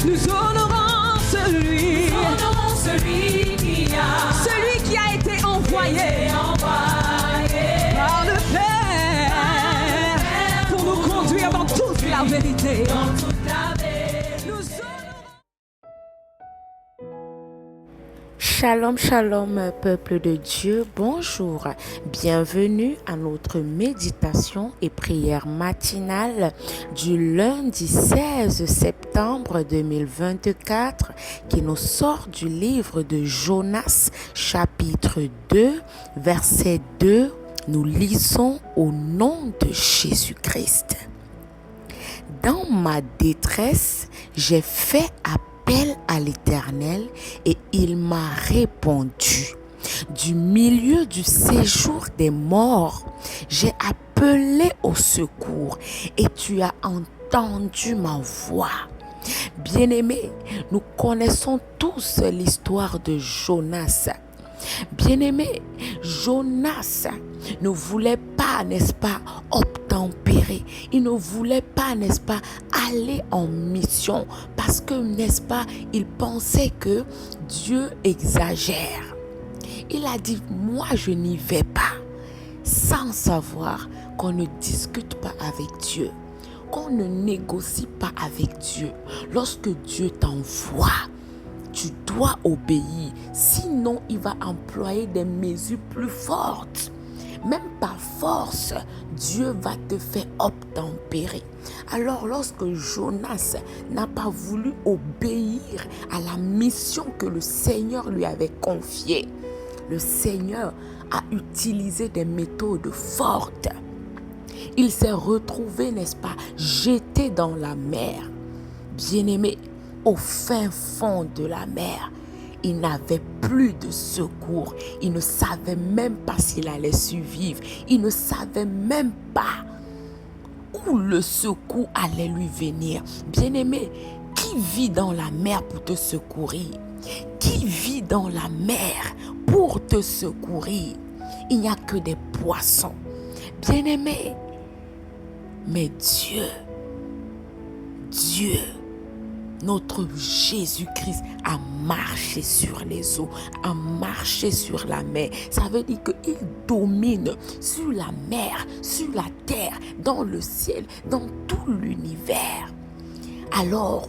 Nous honorons celui qui a été envoyé par le Père pour nous conduire dans toute la vérité. Shalom, shalom, peuple de Dieu, bonjour. Bienvenue à notre méditation et prière matinale du lundi 16 septembre 2024 qui nous sort du livre de Jonas, chapitre 2, verset 2. Nous lisons au nom de Jésus-Christ. Dans ma détresse, j'ai fait appel à l'Éternel et il m'a répondu. Du milieu du séjour des morts, j'ai appelé au secours et tu as entendu ma voix. Bien-aimés, nous connaissons tous l'histoire de Jonas. Bien-aimé, Jonas ne voulait pas, n'est-ce pas, obtempérer. Il ne voulait pas, n'est-ce pas, aller en mission parce que, n'est-ce pas, il pensait que Dieu exagère. Il a dit, moi je n'y vais pas, sans savoir qu'on ne discute pas avec Dieu, qu'on ne négocie pas avec Dieu. Lorsque Dieu t'envoie, tu dois obéir, sinon il va employer des mesures plus fortes. Même par force, Dieu va te faire obtempérer. Alors lorsque Jonas n'a pas voulu obéir à la mission que le Seigneur lui avait confiée, le Seigneur a utilisé des méthodes fortes. Il s'est retrouvé, n'est-ce pas, jeté dans la mer. Bien-aimé, au fin fond de la mer, il n'avait plus de secours. Il ne savait même pas s'il allait survivre. Il ne savait même pas où le secours allait lui venir. Bien-aimé, qui vit dans la mer pour te secourir? Qui vit dans la mer pour te secourir? Il n'y a que des poissons. Bien-aimé, mais Dieu, notre Jésus-Christ a marché sur les eaux, a marché sur la mer. Ça veut dire qu'il domine sur la mer, sur la terre, dans le ciel, dans tout l'univers. Alors,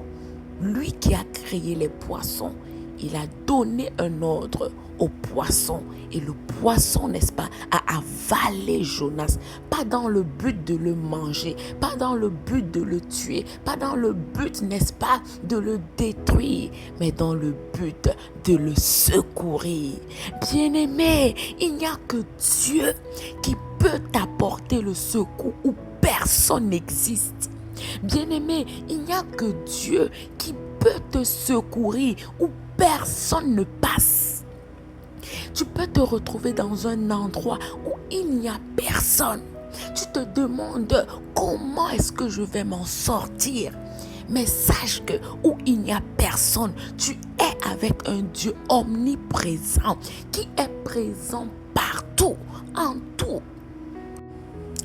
lui qui a créé les poissons, il a donné un ordre au poisson. Et le poisson, n'est-ce pas, a avalé Jonas. Pas dans le but de le manger, pas dans le but de le tuer, pas dans le but, n'est-ce pas, de le détruire, mais dans le but de le secourir. Bien-aimé, il n'y a que Dieu qui peut t'apporter le secours où personne n'existe. Bien-aimé, il n'y a que Dieu qui peut te secourir où personne ne passe. Tu peux te retrouver dans un endroit où il n'y a personne. Tu te demandes comment est-ce que je vais m'en sortir. Mais sache que où il n'y a personne, tu es avec un Dieu omniprésent qui est présent partout, en tout.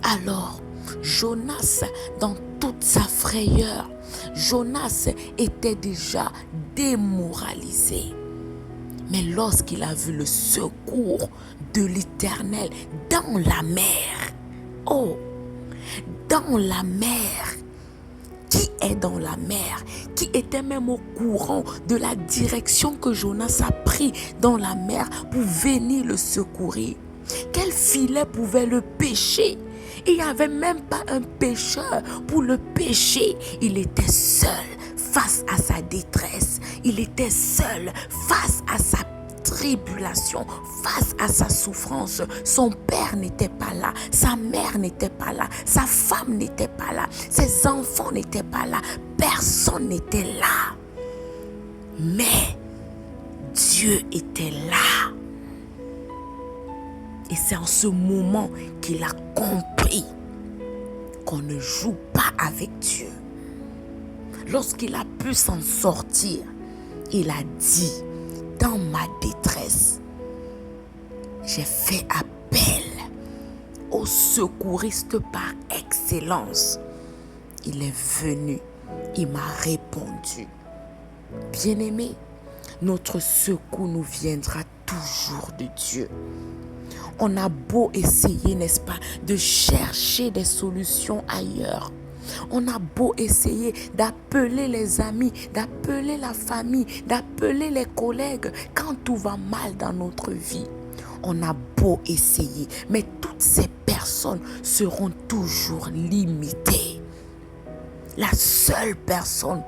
Alors, Jonas, dans toute sa frayeur, Jonas était déjà démoralisé. Mais lorsqu'il a vu le secours de l'Éternel dans la mer, dans la mer, qui est dans la mer, qui était même au courant de la direction que Jonas a pris dans la mer pour venir le secourir. Quel filet pouvait le pêcher? Il n'y avait même pas un pêcheur pour le pêcher. Il était seul face à sa détresse. Il était seul face à sa tribulation, face à sa souffrance. Son père n'était pas là, sa mère n'était pas là, sa femme n'était pas là, ses enfants n'étaient pas là, personne n'était là. Mais Dieu était là. Et c'est en ce moment qu'il a compris qu'on ne joue pas avec Dieu. Lorsqu'il a pu s'en sortir, il a dit, dans ma détresse, j'ai fait appel au secouriste par excellence. Il est venu, il m'a répondu. Bien-aimé, notre secours nous viendra toujours de Dieu. On a beau essayer, n'est-ce pas, de chercher des solutions ailleurs. On a beau essayer d'appeler les amis, d'appeler la famille, d'appeler les collègues quand tout va mal dans notre vie. On a beau essayer, mais toutes ces personnes seront toujours limitées. La seule personne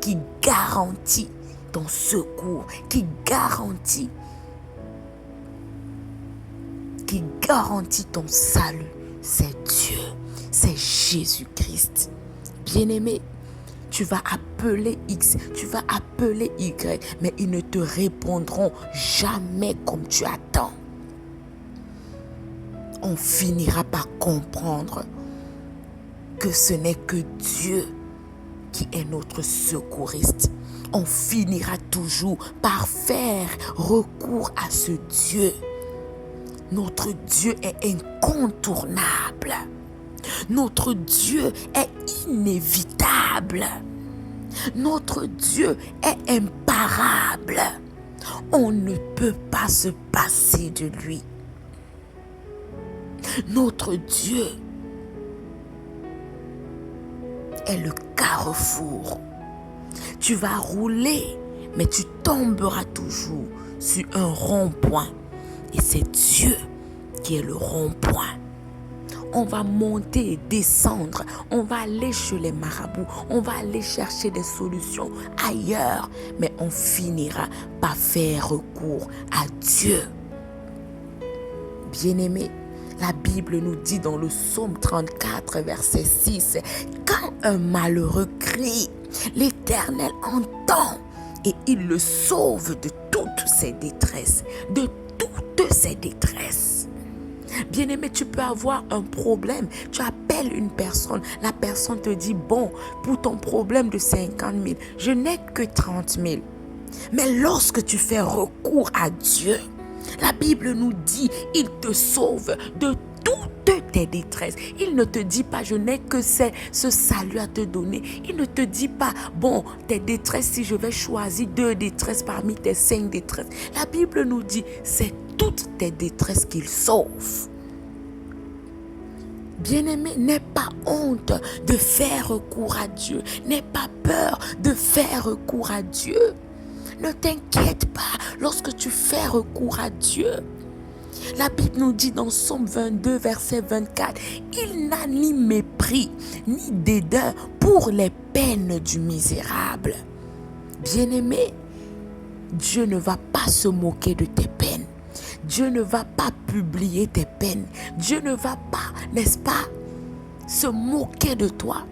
qui garantit ton secours, qui garantit ton salut, c'est Dieu, c'est Jésus-Christ. Bien-aimé, tu vas appeler X, tu vas appeler Y, mais ils ne te répondront jamais comme tu attends. On finira par comprendre que ce n'est que Dieu qui est notre secouriste. On finira toujours par faire recours à ce Dieu. Notre Dieu est incontournable. Notre Dieu est inévitable. Notre Dieu est imparable. On ne peut pas se passer de lui. Notre Dieu est le carrefour. Tu vas rouler, mais tu tomberas toujours sur un rond-point. Et c'est Dieu qui est le rond-point. On va monter et descendre. On va aller chez les marabouts. On va aller chercher des solutions ailleurs. Mais on finira par faire recours à Dieu. Bien-aimés, la Bible nous dit dans le psaume 34, verset 6, « Quand un malheureux crie, l'Éternel entend et il le sauve de toutes ses détresses. » De toutes ses détresses. Bien-aimé, tu peux avoir un problème. Tu appelles une personne. La personne te dit, bon, pour ton problème de 50 000, je n'ai que 30 000. Mais lorsque tu fais recours à Dieu, la Bible nous dit, il te sauve de toutes tes détresses. Il ne te dit pas, je n'ai que ce salut à te donner. Il ne te dit pas, bon, tes détresses, si je vais choisir 2 détresses parmi tes 5 détresses. La Bible nous dit, c'est toutes tes détresses qu'il sauve. Bien-aimé, n'aie pas honte de faire recours à Dieu. N'aie pas peur de faire recours à Dieu. Ne t'inquiète pas lorsque tu fais recours à Dieu. La Bible nous dit dans Psaume 22, verset 24, « Il n'a ni mépris, ni dédain pour les peines du misérable. » Bien-aimé, Dieu ne va pas se moquer de tes peines. Dieu ne va pas publier tes peines. Dieu ne va pas, n'est-ce pas, se moquer de toi.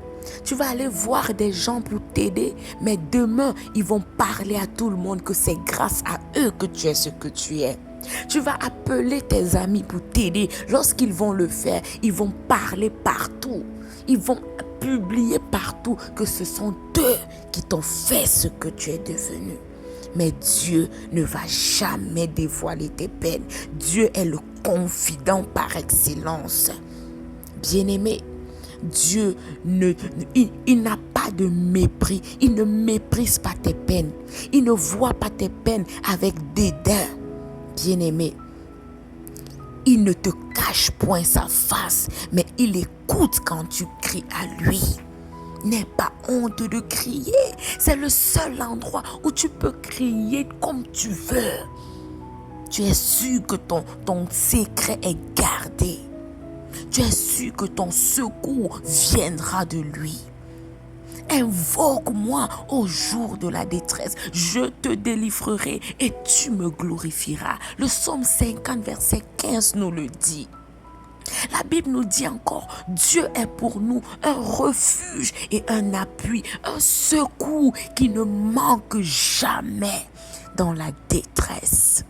Tu vas aller voir des gens pour t'aider, mais demain, ils vont parler à tout le monde que c'est grâce à eux que tu es ce que tu es. Tu vas appeler tes amis pour t'aider. Lorsqu'ils vont le faire, ils vont parler partout. Ils vont publier partout que ce sont eux qui t'ont fait ce que tu es devenu. Mais Dieu ne va jamais dévoiler tes peines. Dieu est le confident par excellence. Bien-aimé, Dieu il n'a pas de mépris. Il ne méprise pas tes peines. Il ne voit pas tes peines avec dédain. Bien-aimé, il ne te cache point sa face, mais il écoute quand tu cries à lui. N'aie pas honte de crier. C'est le seul endroit où tu peux crier comme tu veux. Tu es sûr que ton secret est gardé. Tu es sûr que ton secours viendra de lui. Invoque-moi au jour de la détresse. Je te délivrerai et tu me glorifieras. Le psaume 50, verset 15 nous le dit. La Bible nous dit encore, Dieu est pour nous un refuge et un appui, un secours qui ne manque jamais dans la détresse.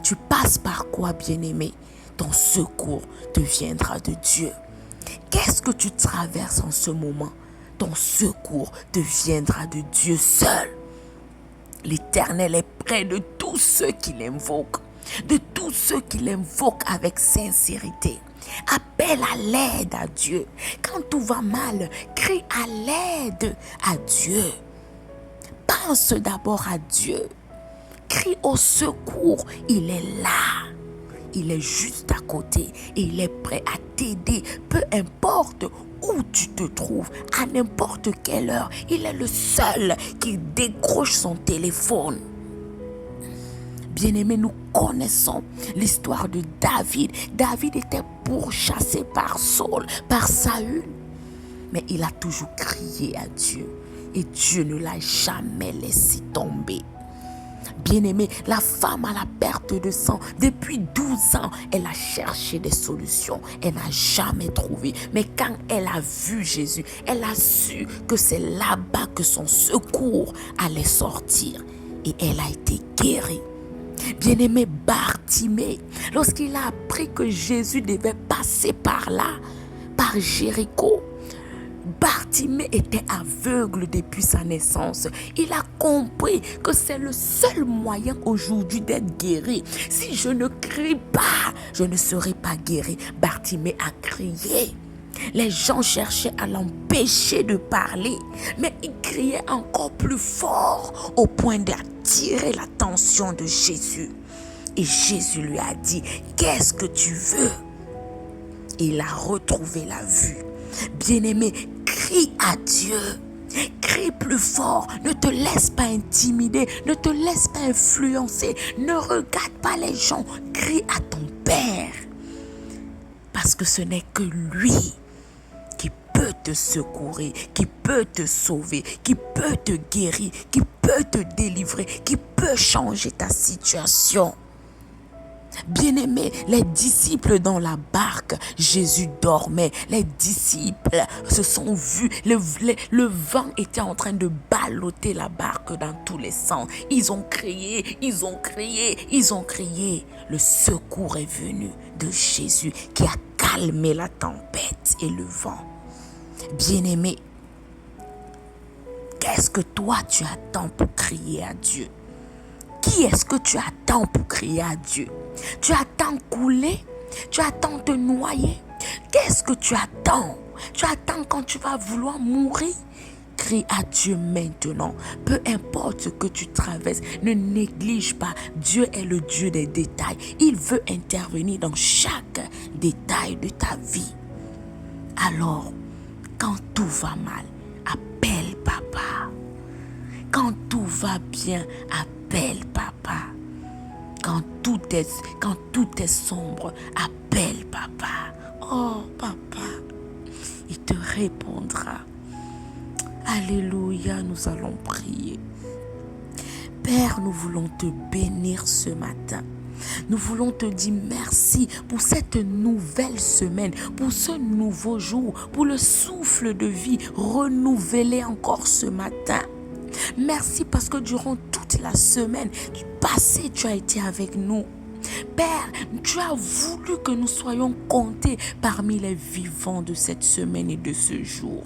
Tu passes par quoi, bien-aimé? Ton secours te viendra de Dieu. Qu'est-ce que tu traverses en ce moment? Ton secours te viendra de Dieu seul. L'Éternel est près de tous ceux qui l'invoquent, de tous ceux qui l'invoquent avec sincérité. Appelle à l'aide à Dieu. Quand tout va mal, crie à l'aide à Dieu. pense d'abord à Dieu. Crie au secours, il est là. Il est juste à côté et il est prêt à t'aider, peu importe où tu te trouves, à n'importe quelle heure. Il est le seul qui décroche son téléphone. Bien-aimés, nous connaissons l'histoire de David. David était pourchassé par Saul, par Saül. Mais il a toujours crié à Dieu. Et Dieu ne l'a jamais laissé tomber. Bien-aimé, la femme à la perte de sang, depuis 12 ans, elle a cherché des solutions. Elle n'a jamais trouvé. Mais quand elle a vu Jésus, elle a su que c'est là-bas que son secours allait sortir. Et elle a été guérie. Bien-aimé Bartimée, lorsqu'il a appris que Jésus devait passer par là, par Jéricho, Bartimée était aveugle depuis sa naissance. Il a compris que c'est le seul moyen aujourd'hui d'être guéri. Si je ne crie pas, je ne serai pas guéri. Bartimée a crié. Les gens cherchaient à l'empêcher de parler, mais il criait encore plus fort au point d'attirer l'attention de Jésus. Et Jésus lui a dit, qu'est-ce que tu veux? Il a retrouvé la vue. Bien-aimé, crie à Dieu. Crie plus fort. Ne te laisse pas intimider. Ne te laisse pas influencer. Ne regarde pas les gens. Crie à ton Père. Parce que ce n'est que lui qui peut te secourir, qui peut te sauver, qui peut te guérir, qui peut te délivrer, qui peut changer ta situation. Bien-aimés, les disciples dans la barque, Jésus dormait. Les disciples se sont vus. Le vent était en train de balloter la barque dans tous les sens. Ils ont crié, ils ont crié, ils ont crié. Le secours est venu de Jésus qui a calmé la tempête et le vent. Bien-aimé, qu'est-ce que toi tu attends pour crier à Dieu? Qui est-ce que tu attends pour crier à Dieu? Tu attends couler? Tu attends te noyer? Qu'est-ce que tu attends? Tu attends quand tu vas vouloir mourir? Crie à Dieu maintenant. Peu importe ce que tu traverses, ne néglige pas. Dieu est le Dieu des détails. Il veut intervenir dans chaque détail de ta vie. Alors, quand tout va mal, appelle papa. Quand tout va bien, appelle papa. Quand tout est sombre, appelle papa. Oh papa, il te répondra. Alléluia, nous allons prier. Père, nous voulons te bénir ce matin. Nous voulons te dire merci pour cette nouvelle semaine, pour ce nouveau jour, pour le souffle de vie renouvelé encore ce matin. Merci parce que durant toute la semaine passée, tu as été avec nous. Père, tu as voulu que nous soyons comptés parmi les vivants de cette semaine et de ce jour.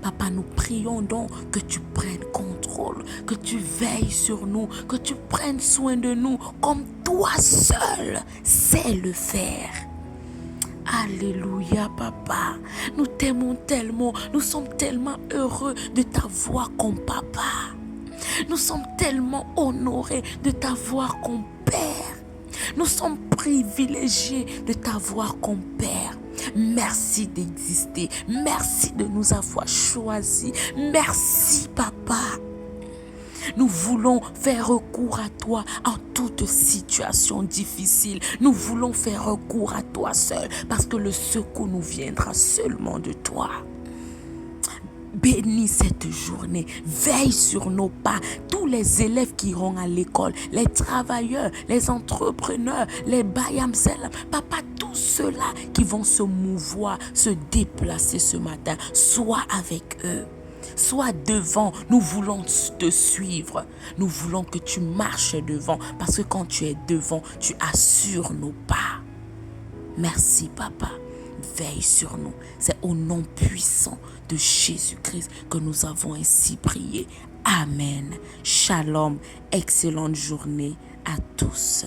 Papa, nous prions donc que tu prennes contrôle, que tu veilles sur nous, que tu prennes soin de nous comme toi seul sais le faire. Alléluia, papa. Nous t'aimons tellement, nous sommes tellement heureux de t'avoir comme papa. Nous sommes tellement honorés de t'avoir comme père. Nous sommes privilégiés de t'avoir comme père. Merci d'exister. Merci de nous avoir choisis. Merci, papa. Nous voulons faire recours à toi en toute situation difficile. Nous voulons faire recours à toi seul parce que le secours nous viendra seulement de toi. Bénis cette journée, veille sur nos pas, tous les élèves qui iront à l'école, les travailleurs, les entrepreneurs, les bayamsel, papa, tous ceux-là qui vont se mouvoir, se déplacer ce matin, sois avec eux. Sois devant, nous voulons te suivre. Nous voulons que tu marches devant parce que quand tu es devant, tu assures nos pas. Merci, papa. Veille sur nous. C'est au nom puissant de Jésus-Christ que nous avons ainsi prié. Amen. Shalom. Excellente journée à tous.